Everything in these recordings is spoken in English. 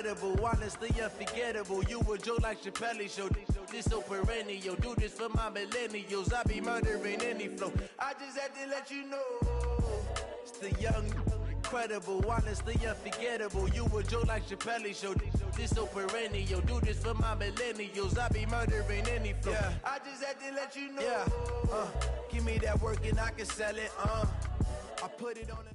incredible, honestly unforgettable. You a joke like Chappelle Show. This so perennial. Do this for my millennials. I be murdering any flow. I just had to let you know. It's the young, incredible, honestly unforgettable. You a joke like Chappelle Show. This so perennial. Do this for my millennials. I be murdering any flow. Yeah. I just had to let you know. Yeah. Give me that work and I can sell it. I put it on the.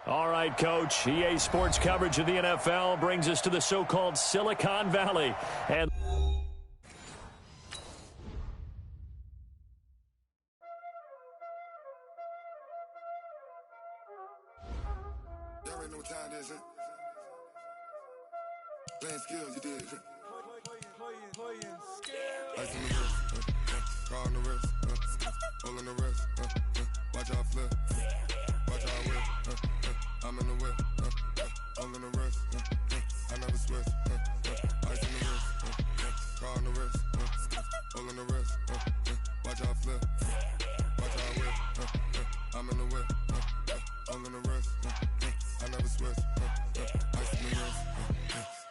All right, Coach. EA Sports coverage of the NFL brings us to the so-called Silicon Valley. And There ain't no time, is it? Playing skills, you did. Ice on the wrist, car on the wrist, all on the wrist, watch out flip, watch out whip, I'm in the whip, all on the wrist, I never switch, ice on the wrist, car on the wrist, all on the wrist, watch out flip, watch out whip, I'm in the whip, all on the wrist, I never switch, ice on the wrist,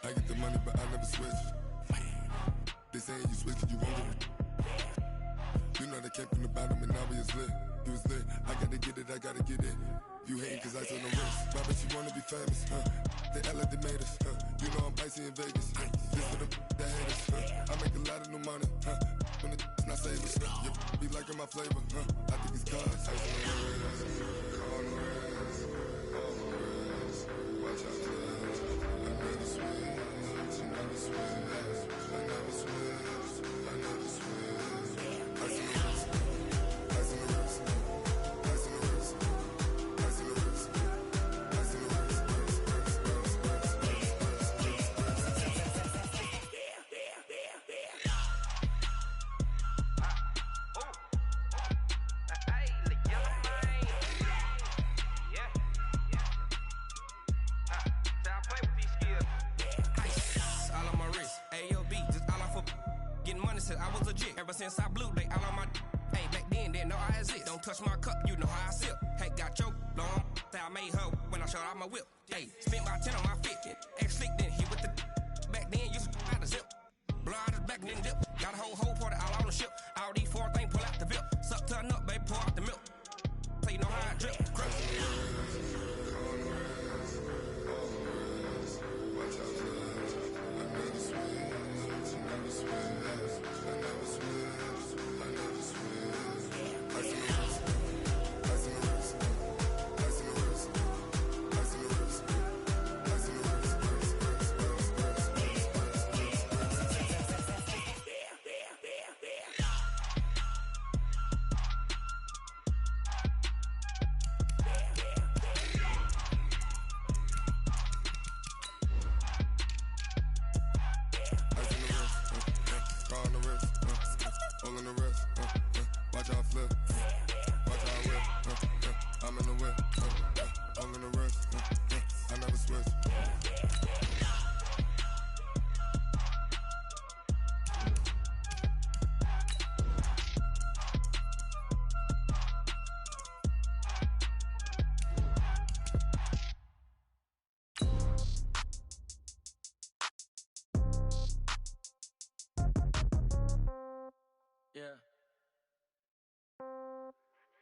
I get the money but I never switch. They saying you switch and you won't get it. You know they came from the bottom and now we is lit. You was lit, I gotta get it, I gotta get it. You hating cause ice on the wrist. Why bet you wanna be famous, They act like they made us, You know I'm icy in Vegas, This for the that hate us, I make a lot of new money, When it's not savers, You be liking my flavor, I think it's cause ice on the wrist, on the wrist, on the wrist. Watch out, I never switch, I never switch. I never switch, I never switch. Ice on the wrist, ice on the wrist, ice on the wrist, ice on the wrist, ice on the wrist, I was legit. Ever since I blew, they all on my hey, back then, didn't know I exist. Don't touch my cup, you know how I sip. Hey, got choked, long. Say I made her when I showed out my whip. Hey, spent my 10 on my 50. Ex-slick, then hit with the back then, used to out the zip. Blow out his back, then dip. Got a whole party all on the ship. All these 4 things, pull out the VIP. Suck to a nut, baby, pour out the milk. So you know how I drip. Crush.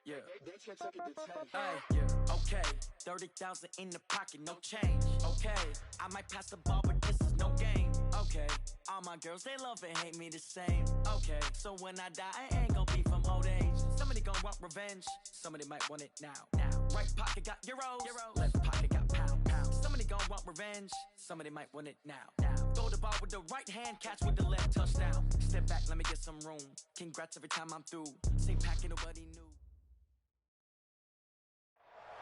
Yeah. Hey, okay. 30,000 in the pocket, no change. Okay, I might pass the ball, but this is no game. Okay, all my girls, they love and hate me the same. Okay, so when I die, I ain't gonna be from old age. Somebody gonna want revenge, somebody might want it now. Right pocket got euros, left pocket got pound. Somebody gonna want revenge, somebody might want it now. Throw the ball with the right hand, catch with the left, touchdown. Step back, let me get some room. Congrats every time I'm through. Same packet, nobody knew.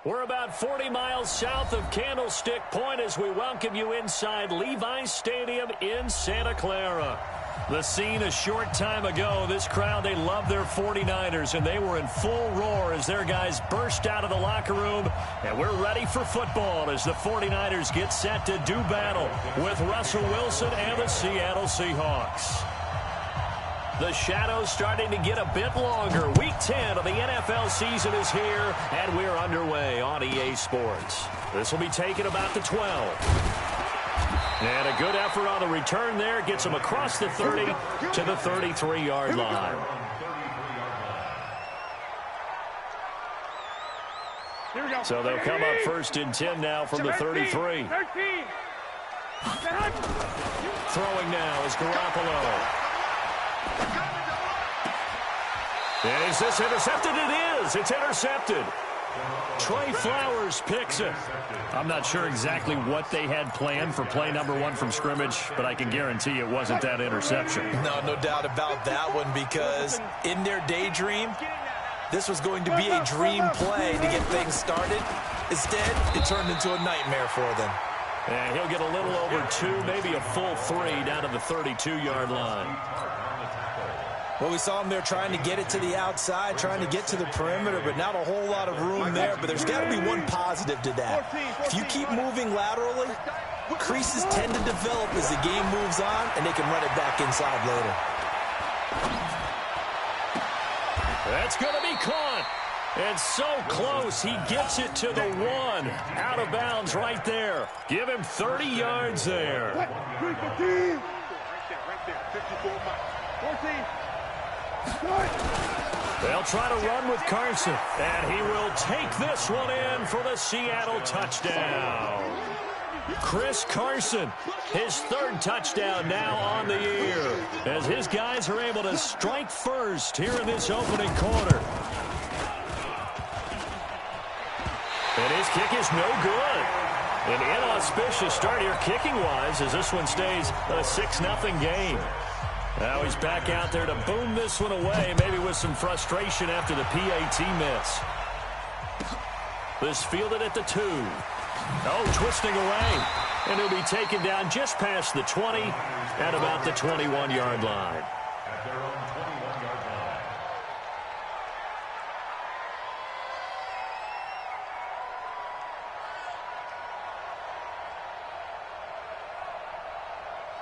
We're about 40 miles south of Candlestick Point as we welcome you inside Levi's Stadium in Santa Clara. The scene a short time ago, this crowd, they love their 49ers, and they were in full roar as their guys burst out of the locker room. And we're ready for football as the 49ers get set to do battle with Russell Wilson and the Seattle Seahawks. The shadows starting to get a bit longer. Week 10 of the NFL season is here, and we're underway on EA Sports. This will be taken about the 12. And a good effort on the return there gets him across the 30 to the 33-yard line. So they'll come up first and 10 now from the 33. Throwing now is Garoppolo. And is this intercepted? It is. It's intercepted. Trey Flowers picks it. I'm not sure exactly what they had planned for play number 1 from scrimmage, but I can guarantee it wasn't that interception. No doubt about that one, because in their daydream, this was going to be a dream play to get things started. Instead, it turned into a nightmare for them. And he'll get a little over 2, maybe a full 3 down to the 32-yard line. Well, we saw him there trying to get it to the outside, trying to get to the perimeter, but not a whole lot of room there. But there's got to be one positive to that. If you keep moving laterally, creases tend to develop as the game moves on, and they can run it back inside later. That's going to be caught. And so close, he gets it to the 1. Out of bounds right there. Give him 30 yards there. Right there. 54 miles. 14. They'll try to run with Carson, and he will take this one in for the Seattle touchdown. Chris Carson, his 3rd touchdown now on the year, as his guys are able to strike first here in this opening quarter. And his kick is no good. An inauspicious start here kicking-wise, as this one stays a 6-0 game. Now he's back out there to boom this one away, maybe with some frustration after the PAT miss. This fielded at the 2. Oh, twisting away. And he'll be taken down just past the 20 at about the 21-yard line.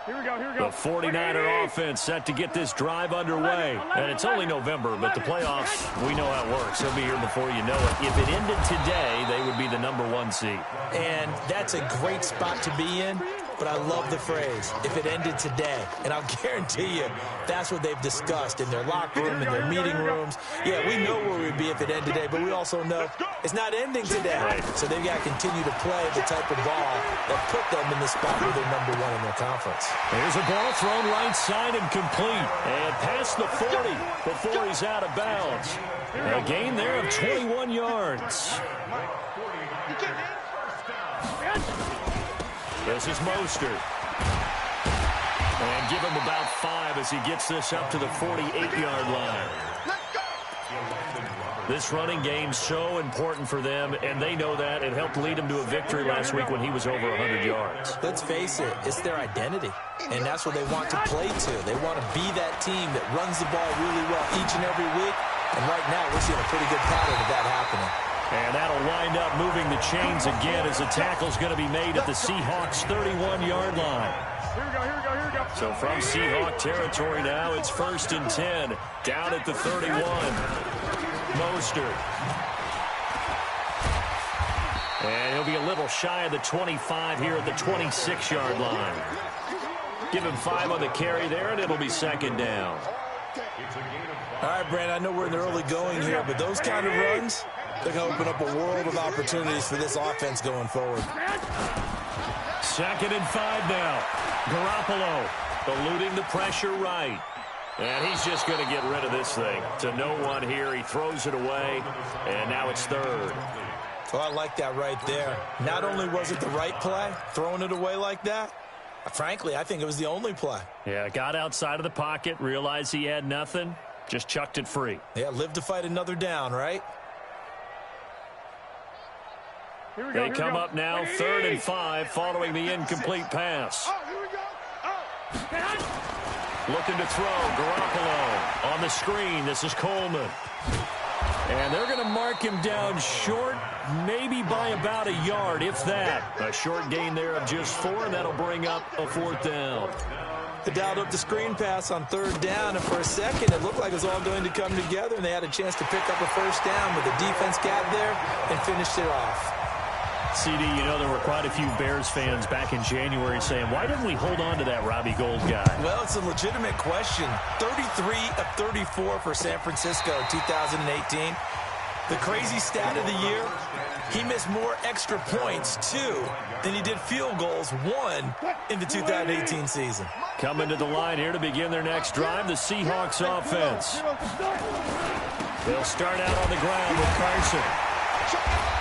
Here we go. The 49er offense set to get this drive underway. And it's only November, but the playoffs, we know how it works. They'll be here before you know it. If it ended today, they would be the number 1 seed. And that's a great spot to be in, but I love the phrase, if it ended today. And I'll guarantee you, that's what they've discussed in their locker room, in their meeting rooms. Yeah, we know where we'd be if it ended today, but we also know it's not ending today. So they've got to continue to play the type of ball that put them in the spot where they're number 1 in their conference. Here's a ball thrown right side and complete. And past the 40 before he's out of bounds. A gain there of 21 yards. This is Mostert. And give him about 5 as he gets this up to the 48-yard line. This running game's so important for them, and they know that. It helped lead them to a victory last week when he was over 100 yards. Let's face it, it's their identity, and that's what they want to play to. They want to be that team that runs the ball really well each and every week, and right now we're seeing a pretty good pattern of that happening. And that'll wind up moving the chains again as the tackle's going to be made at the Seahawks' 31-yard line. Here we go. So from Seahawk territory now, it's 1st and 10, down at the 31. Mostert. And he'll be a little shy of the 25 here at the 26-yard line. Give him 5 on the carry there, and it'll be 2nd down. All right, Brandon, I know we're in the early going here, but those kind of runs, they're going to open up a world of opportunities for this offense going forward. 2nd and 5 now. Garoppolo eluding the pressure right. And he's just going to get rid of this thing. To no one here. He throws it away, and now it's 3rd. Well, I like that right there. Not only was it the right play, throwing it away like that, frankly, I think it was the only play. Yeah, got outside of the pocket, realized he had nothing, just chucked it free. Yeah, live to fight another down, right? They come up now, 3rd and 5, following the incomplete pass. Looking to throw, Garoppolo on the screen. This is Coleman. And they're going to mark him down short, maybe by about a yard, if that. A short gain there of just 4, and that'll bring up a 4th down. They dialed up the screen pass on 3rd down, and for a second it looked like it was all going to come together, and they had a chance to pick up a first down, but the defense got there and finished it off. CD, you know, there were quite a few Bears fans back in January saying, why didn't we hold on to that Robbie Gould guy? Well, it's a legitimate question. 33 of 34 for San Francisco 2018. The crazy stat of the year, he missed more extra points, 2, than he did field goals, 1, in the 2018 season. Coming to the line here to begin their next drive, the Seahawks offense. They'll start out on the ground with Carson.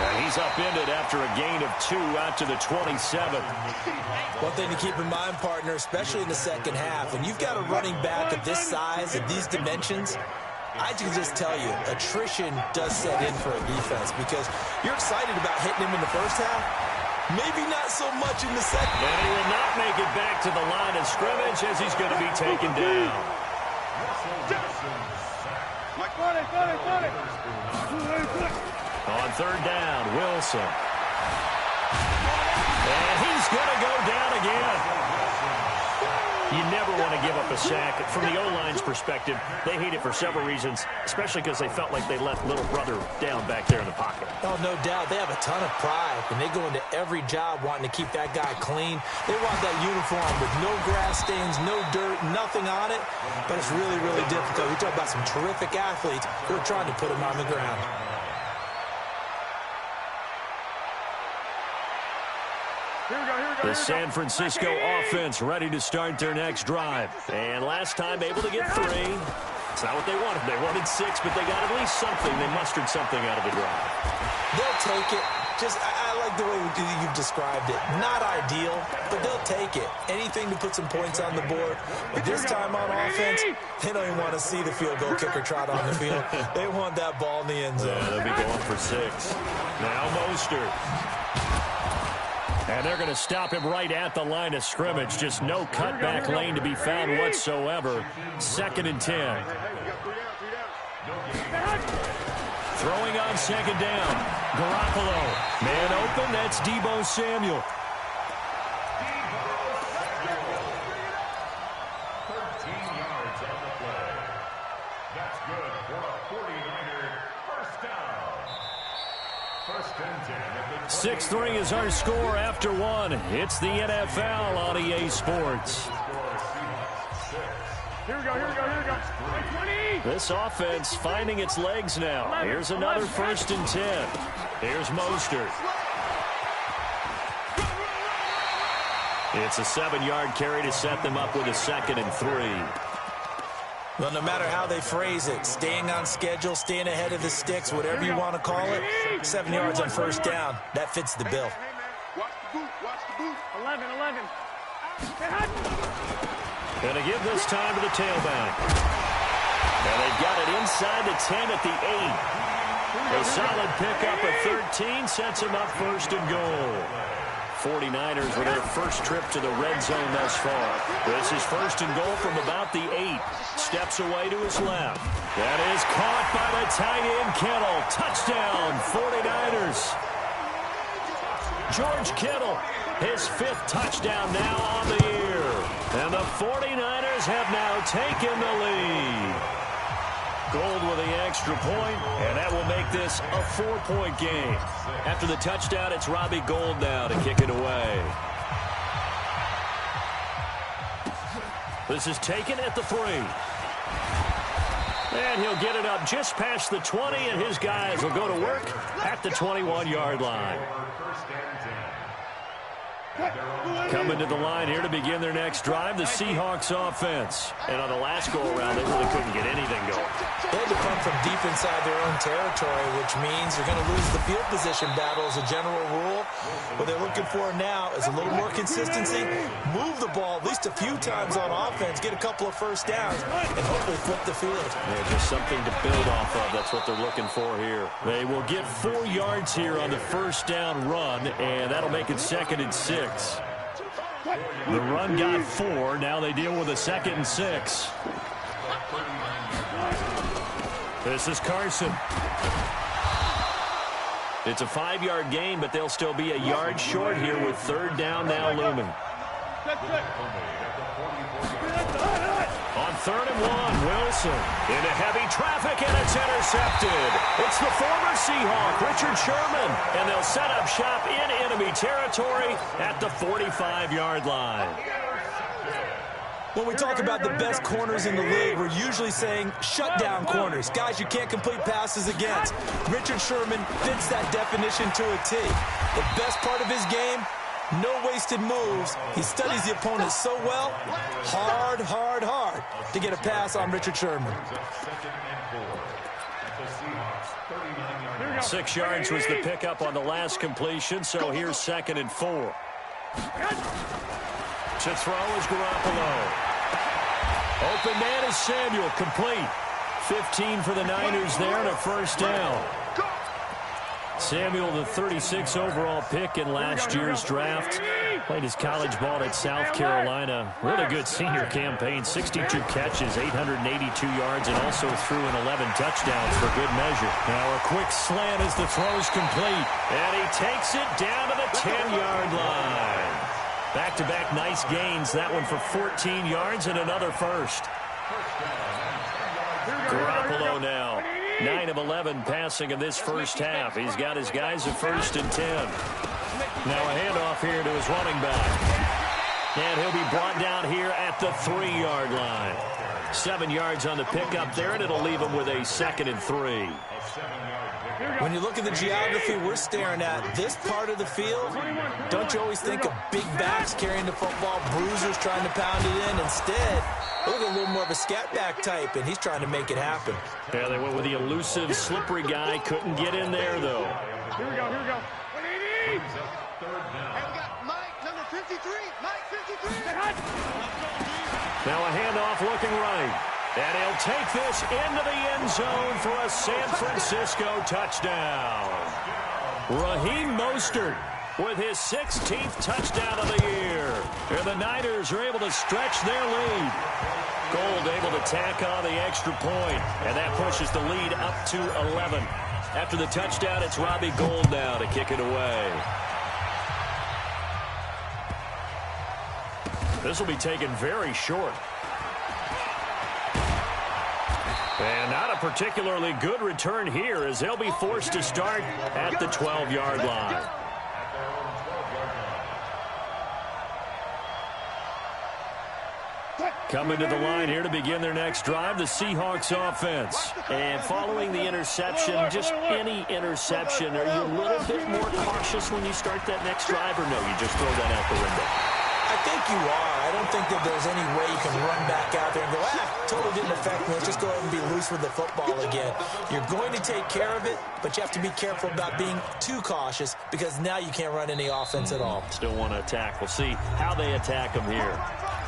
And he's upended after a gain of 2 out to the 27. One thing to keep in mind, partner, especially in the second half, when you've got a running back of this size, of these dimensions, I can just tell you, attrition does set in for a defense because you're excited about hitting him in the first half, maybe not so much in the second. And he will not make it back to the line of scrimmage as he's going to be taken down. On 3rd down, Wilson. And he's going to go down again. You never want to give up a sack. From the O-line's perspective, they hate it for several reasons, especially because they felt like they let little brother down back there in the pocket. Oh, no doubt. They have a ton of pride, and they go into every job wanting to keep that guy clean. They want that uniform with no grass stains, no dirt, nothing on it, but it's really, really difficult. We talk about some terrific athletes who are trying to put him on the ground. The San Francisco offense ready to start their next drive. And last time able to get 3. It's not what they wanted. They wanted 6, but they got at least something. They mustered something out of the drive. They'll take it. I like the way you've described it. Not ideal, but they'll take it. Anything to put some points on the board. But this time on offense, they don't even want to see the field goal kicker trot on the field. They want that ball in the end zone. Yeah, they'll be going for 6. Now Mostert. And they're going to stop him right at the line of scrimmage. Just no cutback lane to be found whatsoever. 2nd and 10. Throwing on 2nd down. Garoppolo. Man open, that's Deebo Samuel. 13 yards on the play. That's good for a 49er first down. 1st and 10. 6-3 is our score after 1. It's the NFL on EA Sports. Here we go. 20. This offense finding its legs now. Here's another 1st and 10. Here's Mostert. It's a 7-yard carry to set them up with a 2nd and 3. Well, no matter how they phrase it, staying on schedule, staying ahead of the sticks, whatever you want to call it, 7 yards on 1st down, that fits the bill. Watch the boot. 11. Going to give this time to the tailback. And they've got it inside the 10 at the 8. A solid pickup of 13 sets them up 1st and goal. 49ers with their first trip to the red zone thus far. This is 1st and goal from about the 8. Steps away to his left. That is caught by the tight end Kittle. Touchdown, 49ers. George Kittle, his 5th touchdown now on the year. And the 49ers have now taken the lead. Gould with the extra point, and that will make this a 4-point game. After the touchdown, it's Robbie Gould now to kick it away. This is taken at the 3. And he'll get it up just past the 20, and his guys will go to work at the 21-yard line. Coming to the line here to begin their next drive, the Seahawks offense. And on the last go-around, they really couldn't get anything going. They had to punt from deep inside their own territory, which means they're going to lose the field position battle as a general rule. What they're looking for now is a little more consistency, move the ball at least a few times on offense, get a couple of first downs, and hopefully flip the field. Yeah, just something to build off of. That's what they're looking for here. They will get 4 yards here on the first down run, and that'll make it 2nd and 6. The run got 4. Now they deal with a 2nd and 6. This is Carson. It's a 5-yard gain, but they'll still be a yard short here with 3rd down now looming. On 3rd and 1, Wilson into heavy traffic, and it's intercepted. It's the former Seahawk, Richard Sherman, and they'll set up shop in enemy territory at the 45-yard line. When we talk about the best corners in the league, we're usually saying shutdown corners, guys you can't complete passes against. Richard Sherman fits that definition to a T. The best part of his game, no wasted moves. He studies the opponent so well, hard to get a pass on Richard Sherman. 6 yards was the pickup on the last completion, so here's 2nd and 4. To throw is Garoppolo. Open man is Samuel, complete. 15 for the Niners there and a first down. Samuel, the 36 overall pick in last year's draft. Played his college ball at South Carolina. Really good senior campaign. 62 catches, 882 yards, and also threw in 11 touchdowns for good measure. Now a quick slant as the throw's complete. And he takes it down to the 10-yard line. Back-to-back nice gains. That one for 14 yards and another first. Garoppolo now. 9 of 11 passing in this first half. He's got his guys at 1st and 10. Now a handoff here to his running back. And he'll be brought down here at the 3-yard line. 7 yards on the pickup there, and it'll leave him with a 2nd and 3. When you look at the geography we're staring at, this part of the field, don't you always think of big backs carrying the football, bruisers trying to pound it in? Instead, look at a little more of a scat back type, and he's trying to make it happen. Yeah, they went with the elusive, slippery guy. Couldn't get in there, though. Here we go. 180! Hey, we got Mike, number 53. Mike, 53. Now a handoff looking right. And he'll take this into the end zone for a San Francisco touchdown. Raheem Mostert with his 16th touchdown of the year. And the Niners are able to stretch their lead. Gold able to tack on the extra point, and that pushes the lead up to 11. After the touchdown, it's Robbie Gould now to kick it away. This will be taken very short. And not a particularly good return here as they'll be forced to start at the 12-yard line. Coming to the line here to begin their next drive, the Seahawks offense. And following the interception, just any interception, are you a little bit more cautious when you start that next drive, or no, you just throw that out the window? I think you are. I don't think that there's any way you can run back out there and go, totally didn't affect me. Let's just go ahead and be loose with the football again. You're going to take care of it, but you have to be careful about being too cautious because now you can't run any offense at all. Still want to attack. We'll see how they attack them here.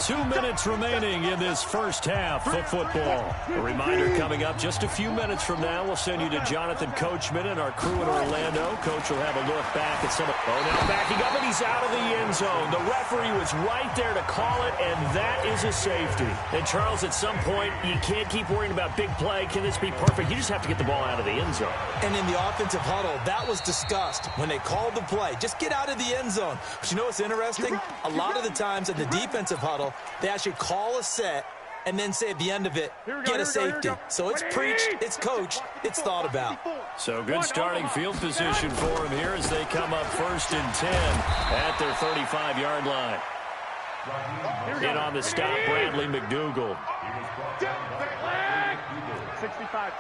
2 minutes remaining in this first half of football. A reminder coming up just a few minutes from now. We'll send you to Jonathan Coachman and our crew in Orlando. Coach will have a look back at some of... Oh, now backing up, and he's out of the end zone. The referee was right there to call it, and that is a safety. And, Charles, at some point, you can't keep worrying about big play. Can this be perfect? You just have to get the ball out of the end zone. And in the offensive huddle, that was discussed when they called the play. Just get out of the end zone. But you know what's interesting? A lot of the times in the defensive huddle, they actually call a set and then say at the end of it, get a safety. So it's preached, it's coached, it's thought about. So good starting field position for them here as they come up 1st and 10 at their 35-yard line. In on the stop, Bradley McDougald. 65.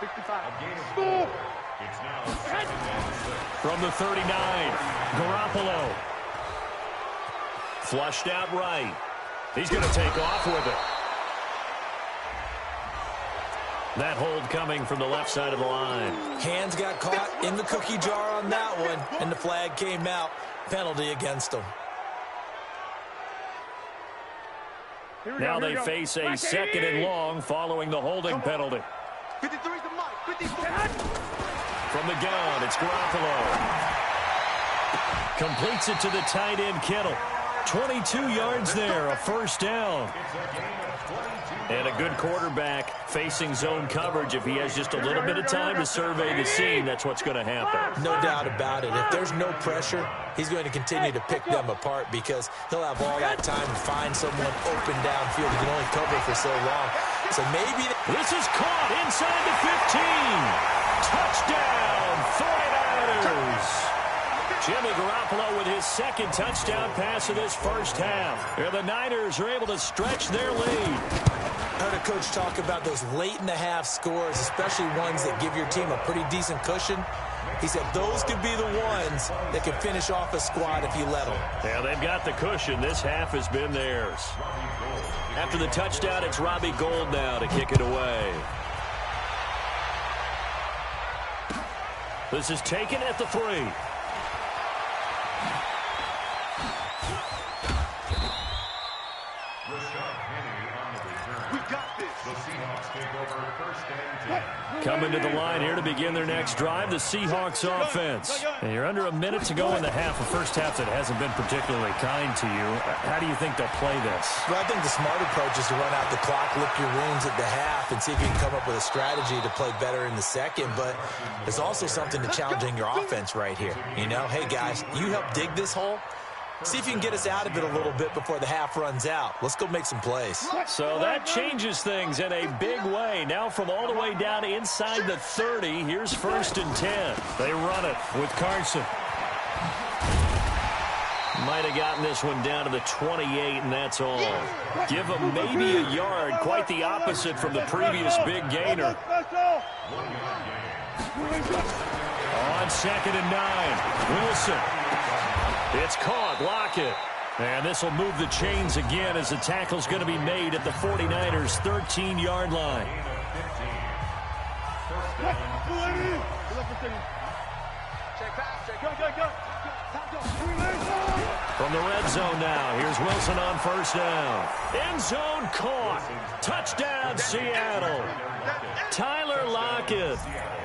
From the 39, Garoppolo. Flushed out right. He's going to take off with it. That hold coming from the left side of the line. Hands got caught in the cookie jar on that one, and the flag came out. Penalty against them. Now they face a 2nd and long following the holding penalty. 53's the mic. 54. From the gun, it's Garoppolo. Completes it to the tight end, Kittle. 22 yards there, a first down. It's a gain of 22 And a good quarterback facing zone coverage, if he has just a little bit of time to survey the scene, that's what's going to happen. No doubt about it. If there's no pressure, he's going to continue to pick them apart because he'll have all that time to find someone open downfield. He can only cover for so long. So maybe... This is caught inside the 15. Touchdown, 49ers. Jimmy Garoppolo with his second touchdown pass of this first half. And the Niners are able to stretch their lead. I heard a coach talk about those late-in-the-half scores, especially ones that give your team a pretty decent cushion. He said those could be the ones that can finish off a squad if you let them. Yeah, they've got the cushion. This half has been theirs. After the touchdown, it's Robbie Gould now to kick it away. This is taken at the 3. Coming to the line here to begin their next drive, the Seahawks offense. And you're under a minute to go in the half, a first half that hasn't been particularly kind to you. How do you think they'll play this? Well, I think the smart approach is to run out the clock, lick your wounds at the half, and see if you can come up with a strategy to play better in the second. But there's also something to challenging your offense right here. You know, hey, guys, you help dig this hole. See if you can get us out of it a little bit before the half runs out. Let's go make some plays. So that changes things in a big way. Now from all the way down inside the 30, here's 1st and 10. They run it with Carson. Might have gotten this one down to the 28, and that's all. Give them maybe a yard, quite the opposite from the previous big gainer. On 2nd and 9, Wilson. It's caught. Lockett. And this will move the chains again as the tackle's going to be made at the 49ers' 13-yard line. From the red zone now, here's Wilson on 1st down. End zone caught. Touchdown, Seattle. Tyler Lockett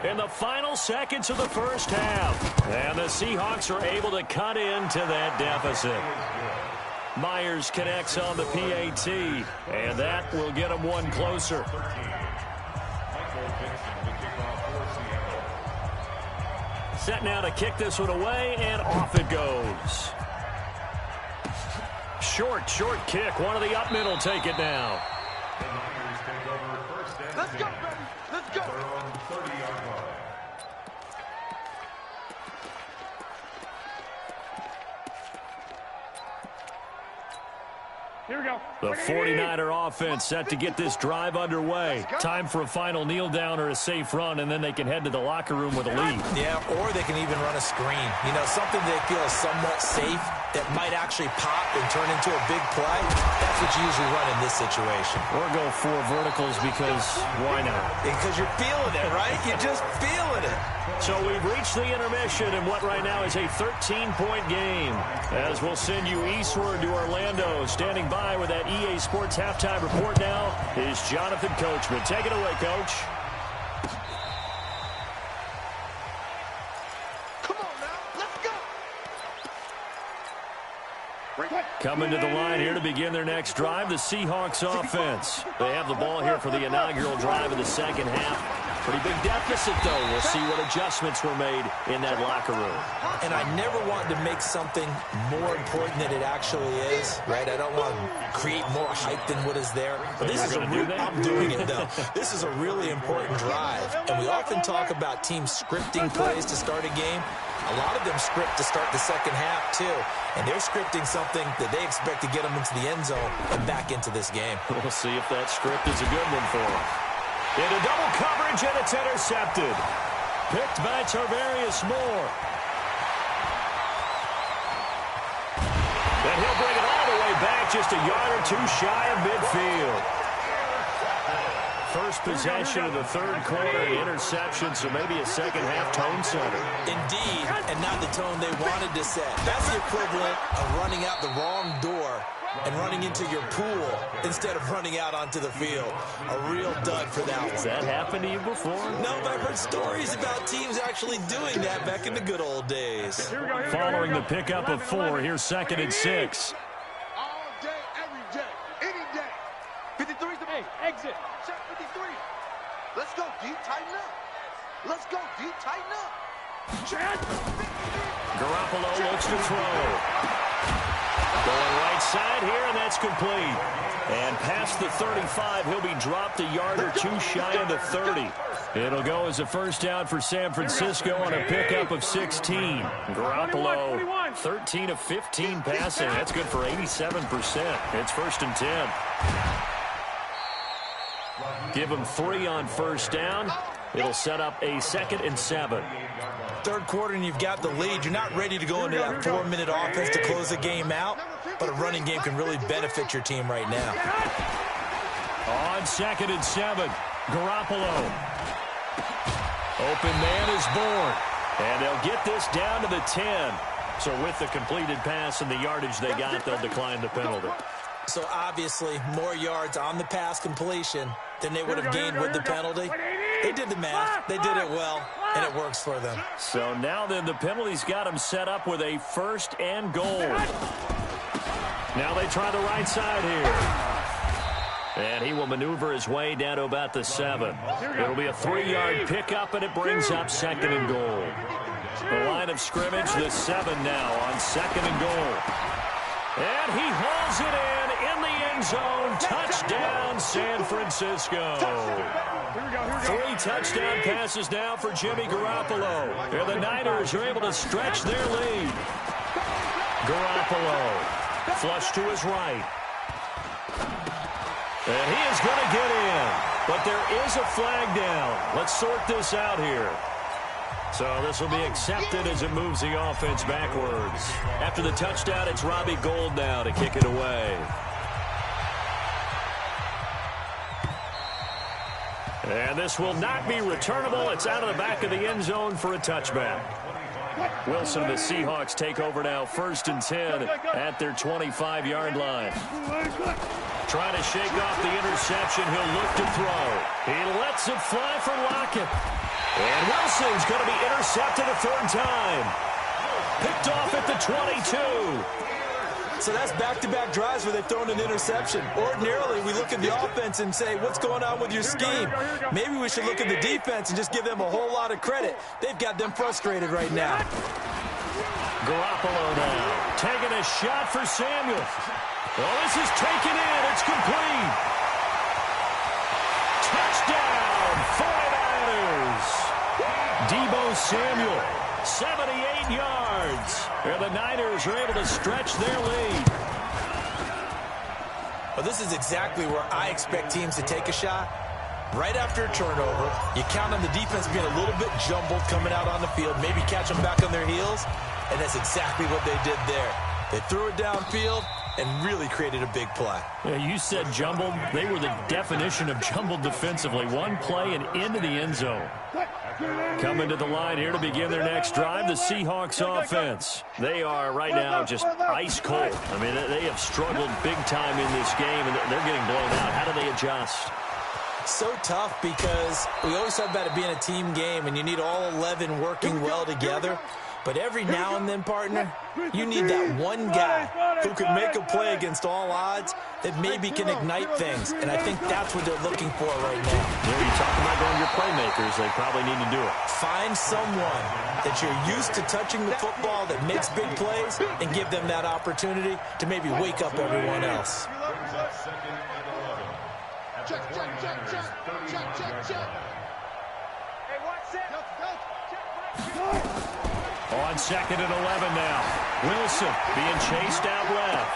in the final seconds of the first half. And the Seahawks are able to cut into that deficit. Myers connects on the PAT, and that will get them one closer. Set now to kick this one away, and off it goes. Short kick. One of the up middle take it now. Let's go, baby. Let's go. Here we go. The 49er offense set to get this drive underway. Time for a final kneel down or a safe run, and then they can head to the locker room with a lead. Yeah, or they can even run a screen. You know, something they feel is somewhat safe that might actually pop and turn into a big play. That's what you usually run in this situation. Or go 4 verticals because why not? Because you're feeling it, right? You're just feeling it. So we've reached the intermission in what right now is a 13-point game. As we'll send you eastward to Orlando. Standing by with that EA Sports halftime report now is Jonathan Coachman. Take it away, Coach. Come on now. Let's go. Coming to the line here to begin their next drive, the Seahawks offense. They have the ball here for the inaugural drive of the second half. Pretty big deficit, though. We'll see what adjustments were made in that locker room. And I never want to make something more important than it actually is, right? I don't want to create more hype than what is there. But this is I'm doing it, though. This is a really important drive. And we often talk about teams scripting plays to start a game. A lot of them script to start the second half, too. And they're scripting something that they expect to get them into the end zone and back into this game. We'll see if that script is a good one for them. Into double coverage, and it's intercepted. Picked by Tarvarius Moore. And he'll bring it all the way back, just a yard or two shy of midfield. First possession of the third quarter, interception, so maybe a second-half tone setter. Indeed, and not the tone they wanted to set. That's the equivalent of running out the wrong door and running into your pool instead of running out onto the field. A real dud for that one. Has that happened to you before? No, but I've heard stories about teams actually doing that back in the good old days. Following the pickup of 4, here's 2nd and 6. All day, every day, any day. 53's the D. Tighten up. Let's go, D. Tighten up. Garoppolo looks to throw. Going right side here, and that's complete. And past the 35, he'll be dropped a yard or two shy of the 30. It'll go as a first down for San Francisco on a pickup of 16. Garoppolo, 13 of 15 passing. That's good for 87%. It's 1st and 10. Give him 3 on first down. It'll set up a 2nd and 7. Third quarter and you've got the lead. You're not ready to go into that 4-minute offense to close the game out, but a running game can really benefit your team right now. On 2nd and 7, Garoppolo. Open man is born, and they'll get this down to the 10. So with the completed pass and the yardage they got, they'll decline the penalty. So obviously more yards on the pass completion than they would have gained with the penalty. They did the math. They did it well, and it works for them. So now then the penalty's got them set up with a 1st and goal. Now they try the right side here. And he will maneuver his way down to about the 7. It'll be a 3-yard pickup, and it brings up 2nd and goal. The line of scrimmage, the 7 now on 2nd and goal. And he hauls it in the end zone. Touchdown, San Francisco. 3 touchdown passes now for Jimmy Garoppolo. And the Niners are able to stretch their lead. Garoppolo, flush to his right. And he is going to get in. But there is a flag down. Let's sort this out here. So this will be accepted as it moves the offense backwards. After the touchdown, it's Robbie Gould now to kick it away. And this will not be returnable. It's out of the back of the end zone for a touchback. Wilson and the Seahawks take over now, 1st and 10 at their 25-yard line. Trying to shake off the interception. He'll look to throw. He lets it fly for Lockett. And Wilson's going to be intercepted a 3rd time. Picked off at the 22. So that's back-to-back drives where they've thrown an interception. Ordinarily, we look at the offense and say, what's going on with your scheme? Maybe we should look at the defense and just give them a whole lot of credit. They've got them frustrated right now. Garoppolo now taking a shot for Samuel. Well, this is taken in. It's complete. Touchdown, 49ers. Deebo Samuel, 78 yards. And the Niners are able to stretch their lead. Well, this is exactly where I expect teams to take a shot. Right after a turnover, you count on the defense being a little bit jumbled coming out on the field, maybe catch them back on their heels, and that's exactly what they did there. They threw it downfield and really created a big play. Yeah, you said jumbled. They were the definition of jumbled defensively. One play and into the end zone. Coming to the line here to begin their next drive, the Seahawks offense. They are right now just ice cold. I mean, they have struggled big time in this game, and they're getting blown out. How do they adjust? So tough because we always talk about it being a team game, and you need all 11 working well together. But every now and then, partner, you need that one guy who can make a play against all odds that maybe can ignite things. And I think that's what they're looking for right now. Yeah, you talk about going your playmakers. They probably need to do it. Find someone that you're used to touching the football that makes big plays and give them that opportunity to maybe wake up everyone else. Check. Hey, watch it. On 2nd and 11 now. Wilson being chased out left.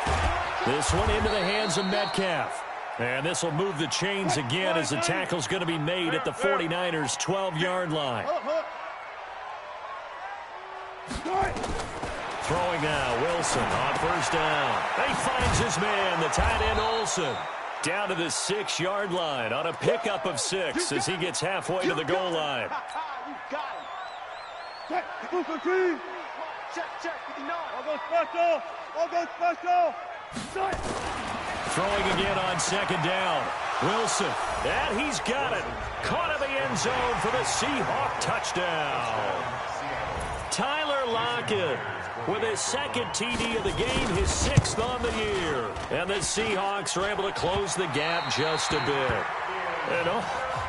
This one into the hands of Metcalf. And this will move the chains again as the tackle's going to be made at the 49ers' 12-yard line. Throwing now, Wilson on 1st down. He finds his man, the tight end Olsen. Down to the 6-yard line on a pickup of 6 as he gets halfway to the goal line. Check. All go special. Throwing again on 2nd down. Wilson, and he's got it. Caught in the end zone for the Seahawk touchdown. Tyler Lockett with his 2nd TD of the game, his 6th on the year. And the Seahawks are able to close the gap just a bit. And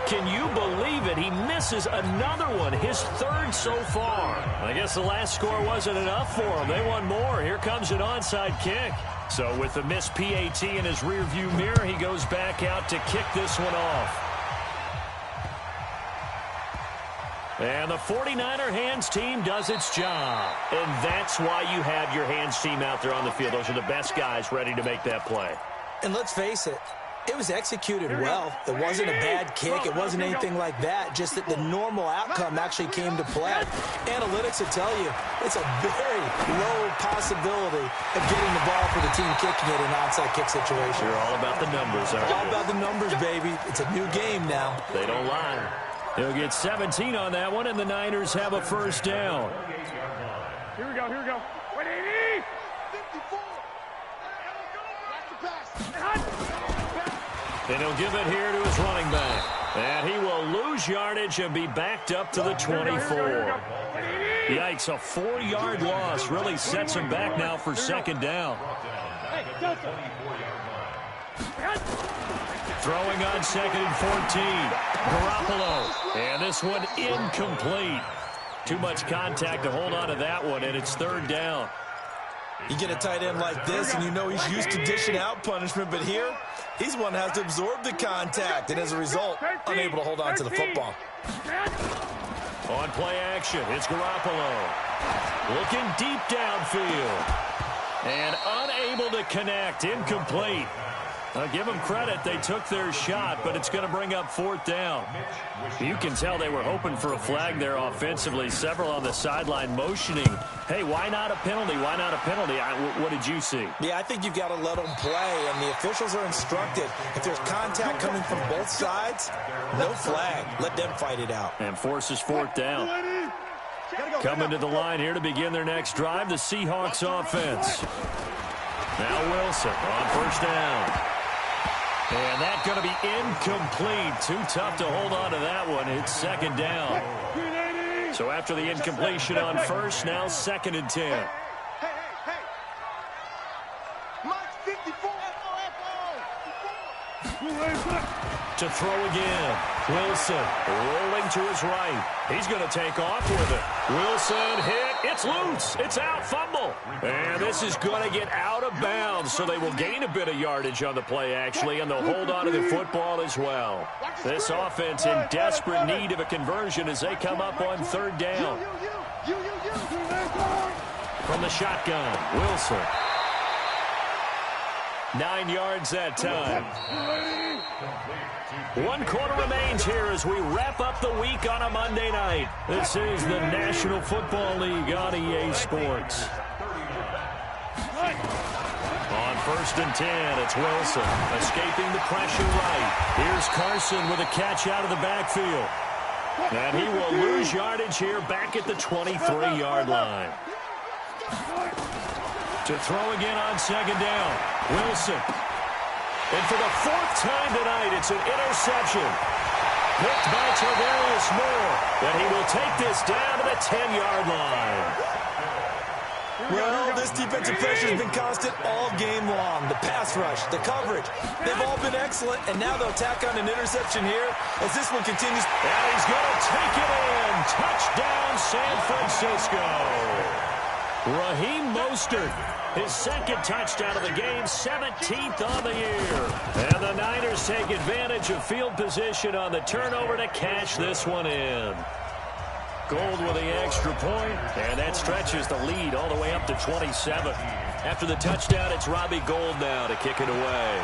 can you believe it? He misses another one, his third so far. I guess the last score wasn't enough for him. They want more. Here comes an onside kick. So with the missed PAT in his rearview mirror, he goes back out to kick this one off. And the 49er hands team does its job. And that's why you have your hands team out there on the field. Those are the best guys ready to make that play. And let's face it, it was executed well. It wasn't a bad kick. It wasn't anything like that. Just that the normal outcome actually came to play. Analytics will tell you it's a very low possibility of getting the ball for the team kicking it in an onside kick situation. You're all about the numbers, aren't you? All about the numbers, baby. It's a new game now. They don't lie. He'll get 17 on that one, and the Niners have a first down. Here we go, here we go. 180! 54! And he'll give it here to his running back. And he will lose yardage and be backed up to the 24. Yikes, a 4-yard loss really sets him back now for second down. Throwing on second and 14. Garoppolo. And this one incomplete. Too much contact to hold on to that one, and it's third down. You get a tight end like this, and you know he's used to dishing out punishment, but here, he's one that has to absorb the contact, and as a result, unable to hold on to the football. On play action, it's Garoppolo. Looking deep downfield. And unable to connect, incomplete. I'll give them credit, they took their shot, but it's going to bring up fourth down. You can tell they were hoping for a flag there offensively. Several on the sideline motioning, hey, why not a penalty? Why not a penalty? What did you see? Yeah, I think you've got to let them play, and the officials are instructed. If there's contact coming from both sides, no flag. Let them fight it out. And forces fourth down. Coming to the line here to begin their next drive, the Seahawks offense. Now Wilson on first down. And that's going to be incomplete. Too tough to hold on to that one. It's second down. So after the incompletion on first, now second and 10. To throw again. Wilson rolling to his right. He's going to take off with it. Wilson hit. It's loose. It's out. Fumble. And this is going to get out of bounds, so they will gain a bit of yardage on the play, actually, and they'll hold on to the football as well. This offense in desperate need of a conversion as they come up on third down. From the shotgun, Wilson. 9 yards that time. 1 quarter remains here as we wrap up the week on a Monday night. This is the National Football League on EA Sports. On first and 10, it's Wilson escaping the pressure right. Here's Carson with a catch out of the backfield. And he will lose yardage here back at the 23-yard line. To throw again on second down, Wilson. And for the 4th time tonight, it's an interception. Picked by Tarvarius Moore. And he will take this down to the 10-yard line. Well, this defensive pressure has been constant all game long. The pass rush, the coverage, they've all been excellent. And now they'll tack on an interception here as this one continues. And he's going to take it in. Touchdown, San Francisco. Raheem Mostert, his second touchdown of the game, 17th on the year. And the Niners take advantage of field position on the turnover to cash this one in. Gold with the extra point, and that stretches the lead all the way up to 27. After the touchdown, it's Robbie Gould now to kick it away.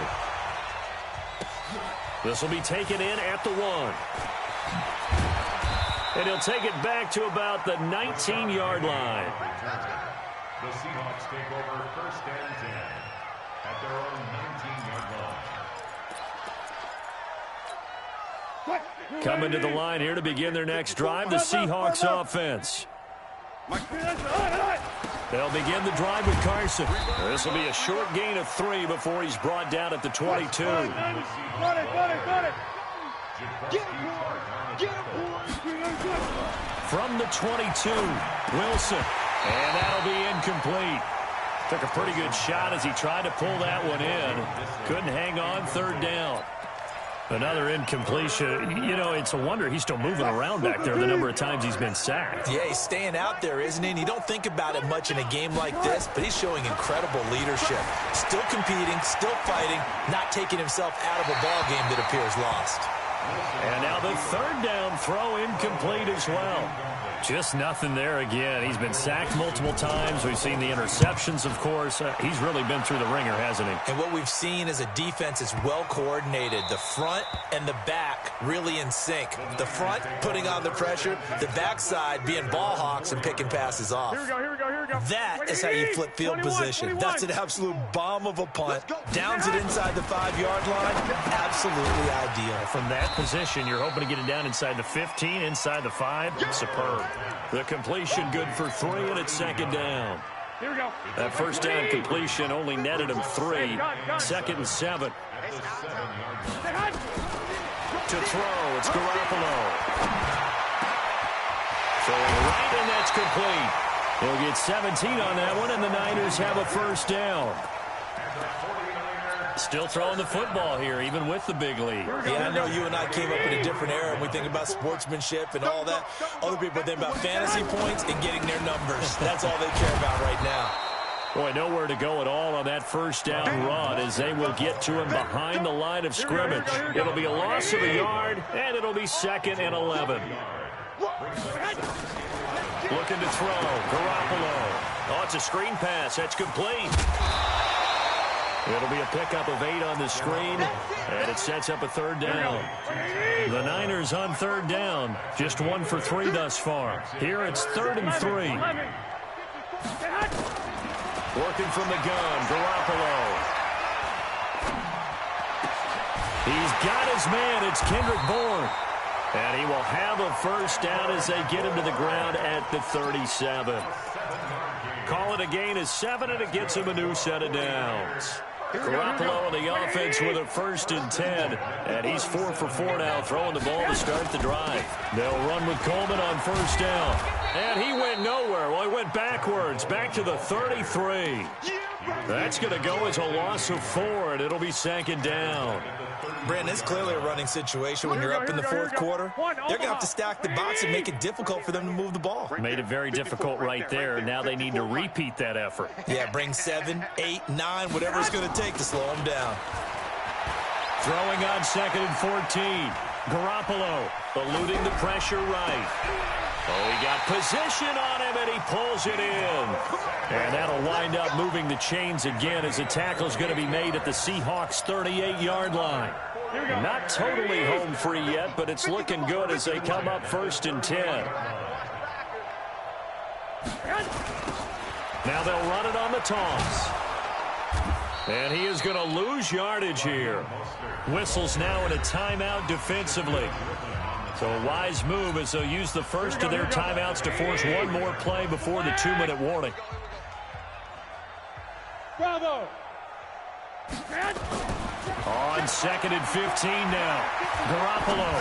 This will be taken in at the 1. And he'll take it back to about the 19-yard line. The Seahawks take over first and 10 at their own 19-yard line. Coming to the line here to begin their next drive, the Seahawks offense. They'll begin the drive with Carson. This will be a short gain of 3 before he's brought down at the 22. From the 22, Wilson. And that'll be incomplete. Took a pretty good shot as he tried to pull that one in. Couldn't hang on third down. Another incompletion. You know, it's a wonder he's still moving around back there the number of times he's been sacked. Yeah, he's staying out there, isn't he? And you don't think about it much in a game like this, but he's showing incredible leadership. Still competing, still fighting, not taking himself out of a ball game that appears lost. And now the third down throw incomplete as well. Just nothing there again. He's been sacked multiple times. We've seen the interceptions, of course. He's really been through the ringer, hasn't he? And what we've seen is a defense that's well coordinated. The front and the back really in sync. The front putting on the pressure, the backside being ball hawks and picking passes off. Here we go. That is how you flip field position. That's an absolute bomb of a punt. Downs it inside the 5-yard line. Absolutely ideal. From that position, you're hoping to get it down inside the 15, inside the 5. Superb. The completion good for 3, and it's second down. Here we go. That first down completion only netted him 3. Second and 7. To throw, it's Garoppolo. Throwing right, and that's complete. He'll get 17 on that one, and the Niners have a first down. Still throwing the football here, even with the big lead. Yeah, I know you and I came up in a different era, and we think about sportsmanship and all that. Other people think about fantasy points and getting their numbers. That's all they care about right now. Boy, nowhere to go at all on that first down run as they will get to him behind the line of scrimmage. It'll be a loss of a yard, and it'll be 2nd and 11. Looking to throw, Garoppolo. Oh, it's a screen pass. That's complete. It'll be a pickup of 8 on the screen, and it sets up a third down. The Niners on third down, just 1 for 3 thus far. Here it's 3rd and 3. Working from the gun, Garoppolo. He's got his man. It's Kendrick Bourne. And he will have a first down as they get him to the ground at the 37. Call it a gain of 7, and it gets him a new set of downs. Garoppolo on the offense with a 1st and 10. And he's 4 for 4 now, throwing the ball to start the drive. They'll run with Coleman on first down. And he went nowhere. Well, he went backwards, back to the 33. That's going to go as a loss of 4, and it'll be 2nd down. Brandon, it's clearly a running situation when you're up in the 4th quarter. They're going to have to stack the box and make it difficult for them to move the ball. Made it very difficult right there. Now they need to repeat that effort. Yeah, bring 7, 8, 9, whatever it's going to take to slow them down. Throwing on 2nd and 14. Garoppolo eluding the pressure right. Oh, he got position on him, and he pulls it in. And that'll wind up moving the chains again as the tackle's going to be made at the Seahawks' 38-yard line. Not totally home free yet, but it's looking good as they come up 1st and 10. Now they'll run it on the toss. And he is going to lose yardage here. Whistles now in a timeout defensively. So a wise move as they'll use the first of their timeouts to force one more play before the 2-minute warning. Bravo. On 2nd and 15 now. Garoppolo.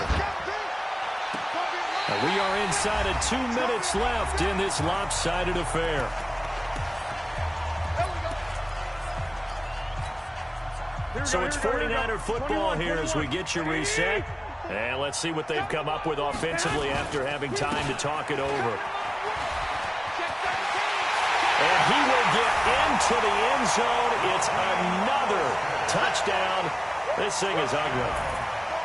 We are inside of 2 minutes left in this lopsided affair. So it's 49er football here as we get you reset. And let's see what they've come up with offensively after having time to talk it over. And he will get into the end zone. It's another touchdown. This thing is ugly.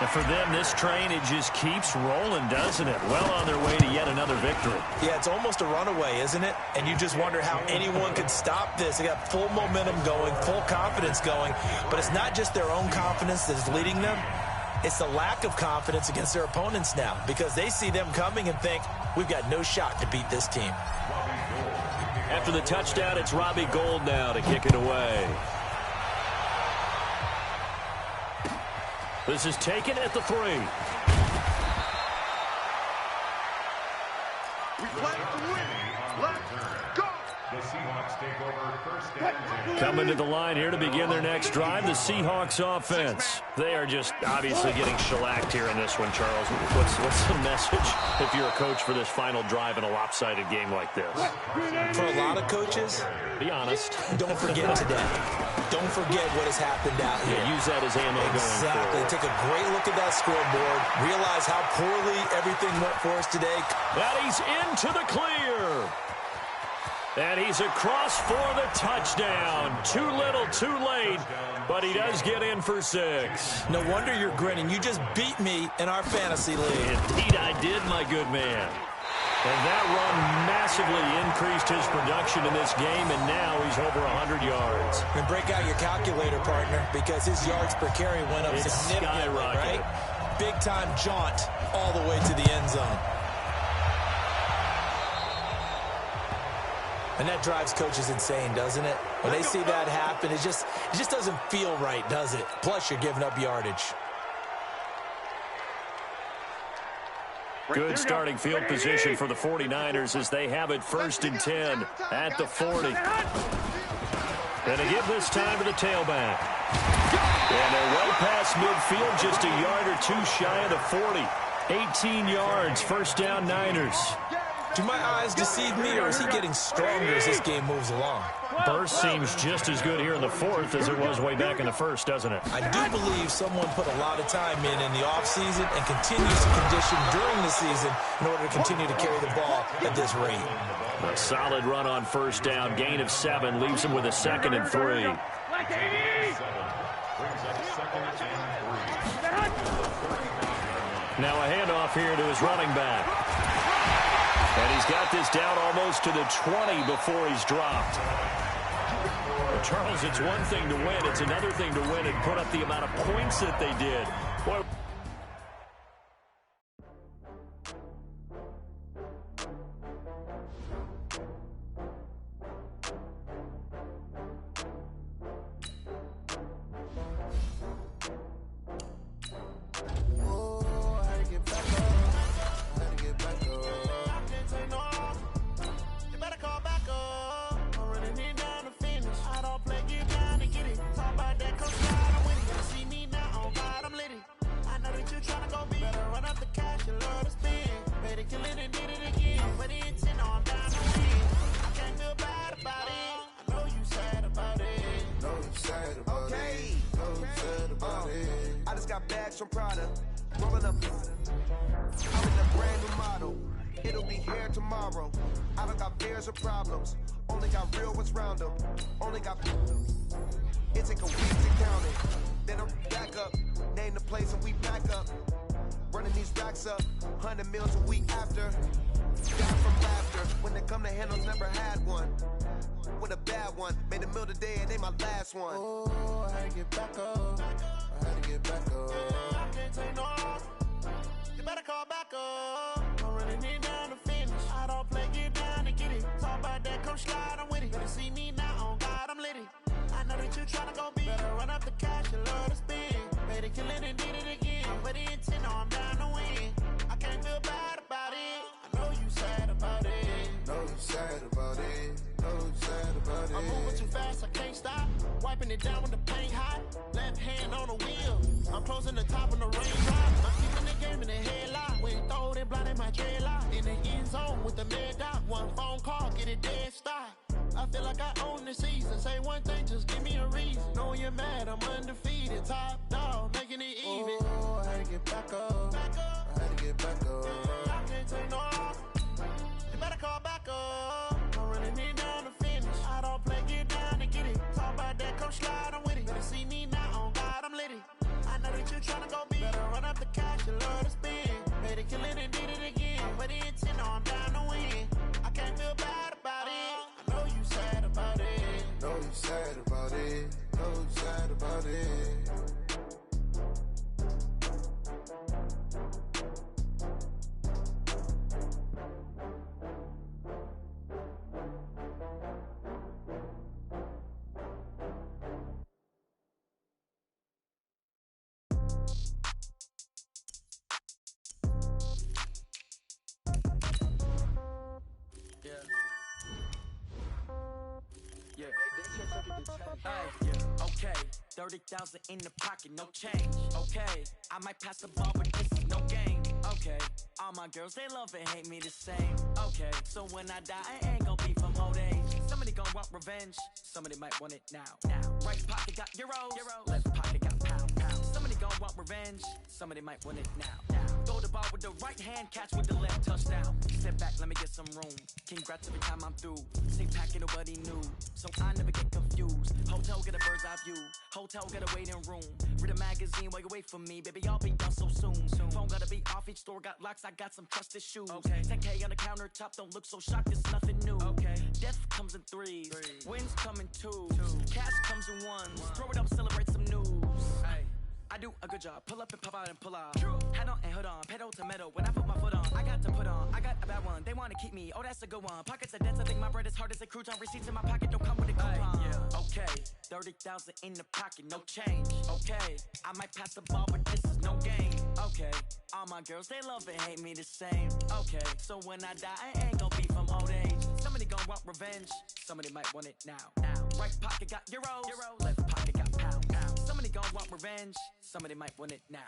And for them, this train, it just keeps rolling, doesn't it? Well on their way to yet another victory. Yeah, it's almost a runaway, isn't it? And you just wonder how anyone could stop this. They got full momentum going, full confidence going. But it's not just their own confidence that's leading them. It's the lack of confidence against their opponents now because they see them coming and think, we've got no shot to beat this team. After the touchdown, it's Robbie Gould now to kick it away. This is taken at the 3. We play to win. Let's go. The Seahawks take over 1st and 10. Coming to the line here to begin their next drive, the Seahawks offense. They are just obviously getting shellacked here in this one, Charles. What's the message if you're a coach for this final drive in a lopsided game like this? For a lot of coaches, be honest. don't forget today. don't forget what has happened out here. Yeah, use that as ammo going forward. Exactly. Take a great look at that scoreboard. Realize how poorly everything went for us today. And he's into the clear. And he's across for the touchdown. Too little, too late, but he does get in for 6. No wonder you're grinning. You just beat me in our fantasy league. Indeed I did, my good man. And that run massively increased his production in this game, and now he's over 100 yards. And break out your calculator, partner, because his yards per carry went up significantly, right? Big-time jaunt all the way to the end zone. And that drives coaches insane, doesn't it? When they see that happen, it just doesn't feel right, does it? Plus, you're giving up yardage. Good starting field position for the 49ers as they have it 1st and 10 at the 40. And they give this time to the tailback. And they're well past midfield, just a yard or 2 shy of the 40. 18 yards, 1st down Niners. Do my eyes deceive me, or is he getting stronger as this game moves along? Burst seems just as good here in the 4th as it was way back in the 1st, doesn't it? I do believe someone put a lot of time in the offseason and continues to condition during the season in order to continue to carry the ball at this rate. A solid run on 1st down, gain of 7, leaves him with a 2nd and 3. Now a handoff here to his running back. And he's got this down almost to the 20 before he's dropped. Well, Charles, it's one thing to win. It's another thing to win and put up the amount of points that they did. Boy. From Prada, rolling up. I'm in a brand new model. It'll be here tomorrow. I don't got fears or problems. Only got real ones round them. Only got. It take a week to count it. Then I'm back up. Name the place and we back up. Running these racks up. 100 meals a week after. Die from laughter. When they come to handles, never had one. With a bad one. Made a meal today and they my last one. Oh, I had to get back up. I had to get back up. I can't take no off. You better call back up. I'm running it down to finish. I don't play, get down to get it. Talk about that, come slide, I'm with it. Better see me now, on God, I'm litty. I know that you tryna go big. Better run up the cash, you love to spend. Made it, kill it, and did it again. But the intent, no, I'm down to win. I can't feel bad about it. I know you sad about it. Know you sad about it. Know you sad about it. I'm moving too fast, I can't stop. Wiping it down with the paint hot. Left hand on the wheel. I'm closing the top on the raindrop. I'm keeping the game in the headlock. When throw it, blinding my dreadlock. In the end zone with the mad dot. One phone call, get it dead stop. I feel like I own the season. Say one thing, just give me a reason. Knowing you're mad, I'm undefeated. Top dog, making it even. Oh, I had to get back up. I had to get back up. I can't take no off. You better call back up. I'm running it down to finish. I don't play, get down to get it. Talk about that, come slide, I'm with it. Better see me now, on God, I'm litty. I know that you tryna go big. Better run up the cash, you love to spend. Made it, kill it, and did it again. But the intent, no, I'm down to win. I can't feel bad about it. I know you sad about it. Know you sad about it. Know you sad about it. Okay, 30,000 in the pocket, no change. Okay, I might pass the ball, but this is no game. Okay, all my girls, they love and hate me the same. Okay, so when I die, I ain't gon' be from old age. Some Somebody gon' want revenge. Somebody might want it now. Right pocket got euros. Left pocket got pound. Somebody gon' want revenge. Somebody might want it now. Throw the ball with the right hand, catch with the left, touchdown. Step back, let me get some room. Congrats every time I'm through. Same packet, nobody knew, so I never get confused. Hotel, get a bird's eye view. Hotel, get a waiting room. Read a magazine while you wait for me, baby, I'll be done so soon. Phone gotta be off, each store got locks, I got some trusted shoes. 10K on the countertop, don't look so shocked, it's nothing new. Death comes in threes, wins come in twos, cash comes in ones. Throw it up, celebrate some news. I do a good job, pull up and pop out and pull out. Head on and hood on, pedal to metal. When I put my foot on, I got to put on. I got a bad one, they wanna keep me, oh that's a good one. Pockets are dense, I think my bread is hard as a crouton. Receipts in my pocket don't come with a coupon. Okay, 30,000 in the pocket, no change. Okay, I might pass the ball, but this is no game. Okay, all my girls, they love and hate me the same. Okay, so when I die, I ain't gon' be from old age. Somebody gon' want revenge, somebody might want it now. Right pocket got euros, left pocket got pound. Somebody gon' want revenge, somebody might want it now.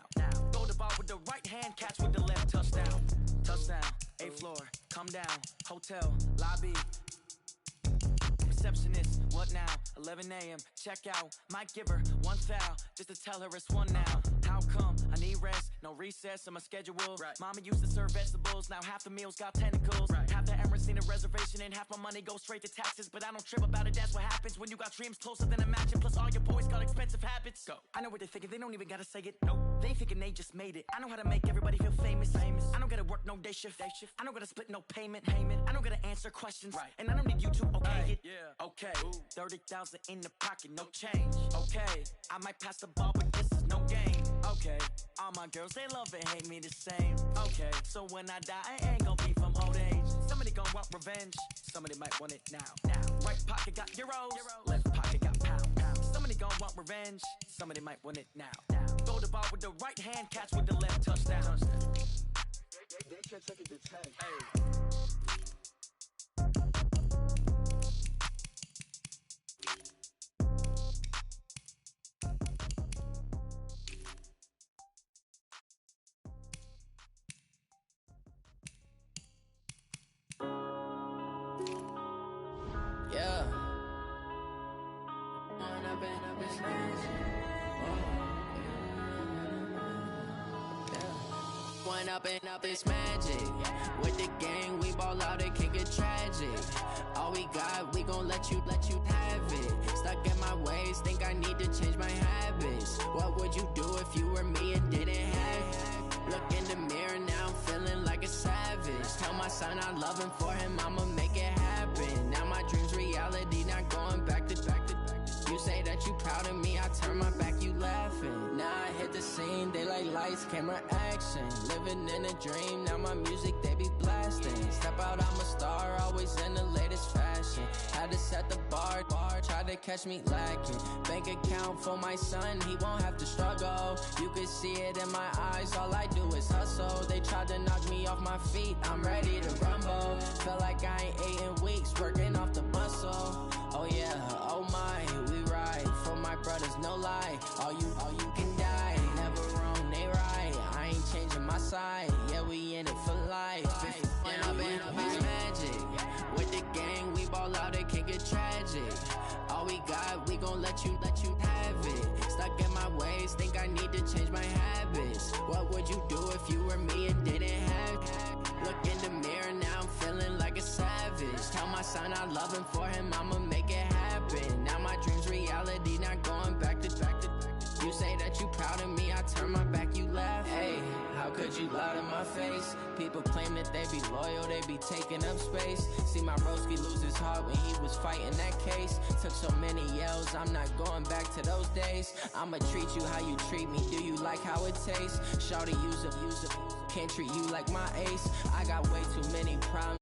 Throw the ball with the right hand, catch with the left, touchdown. Touchdown, 8th floor, come down, hotel, lobby. Receptionist, what now? 11 a.m., check out. Might give her one foul, just to tell her it's one now. How come? I need rest, no recess in my schedule. Mama used to serve vegetables, now half the meals got tentacles. Half the Emirates need a reservation and half my money goes straight to taxes. But I don't trip about it, that's what happens when you got dreams closer than a mansion. Plus all your boys got expensive habits. Go. I know what they're thinking, they don't even gotta say it. Nope. They thinking they just made it. I know how to make everybody feel famous. I don't gotta work no day shift. I don't gotta split no payment. I don't gotta answer questions. And I don't need you to okay it. Okay, 30,000 in the pocket, no change. Okay, I might pass the ball, but this is no game. Okay, all my girls, they love and hate me the same. Okay, so when I die, I ain't gon' be from old age. Somebody gon' want revenge, somebody might want it now. Right pocket got euros, left pocket got pound. Somebody gon' want revenge, somebody might want it now. Throw the ball with the right hand, catch with the left, touchdown. They can't take it to 10. Up it's magic. With the gang, we ball out, it can get tragic. All we got, we gon' let you have it. Stuck in my ways, think I need to change my habits. What would you do if you were me and didn't have it? Look in the mirror, now I'm feeling like a savage. Tell my son I love him, for him I'ma make it happen. Now my dream's reality, not going back to back. You say that you proud of me, I turn my back, you laughing. Now I hit the scene, they like lights, camera, action. Living in a dream, now my music, they be blasting. Step out, I'm a star, always in the latest fashion. Had to set the bar, try to catch me lacking. Bank account for my son, he won't have to struggle. You can see it in my eyes, all I do is hustle. They tried to knock me off my feet, I'm ready to rumble. Felt like I ain't ate in weeks, working off the muscle. Oh yeah, oh my, we ride for my brothers, no lie. All you can die, never wrong, they right. I ain't changing my side, yeah, we in it for life. When up in it's magic. With the gang, we ball out, it can get tragic. All we got, we gon' let you have it. Stuck in my ways, think I need to change my habits. What would you do if you were me and didn't have it? Look in the mirror, now I'm feeling like a savage. Tell my son I love him, for him I'ma make it happen. Now my dream's reality, not going back to back. You say that you proud of me, I turn my back, you laugh. Hey, how could you lie to my face? People claim that they be loyal, they be taking up space. See my broski lose his heart when he was fighting that case. Took so many yells, I'm not going back to those days. I'ma treat you how you treat me, do you like how it tastes? Shawty, use up, can't treat you like my ace. I got way too many problems.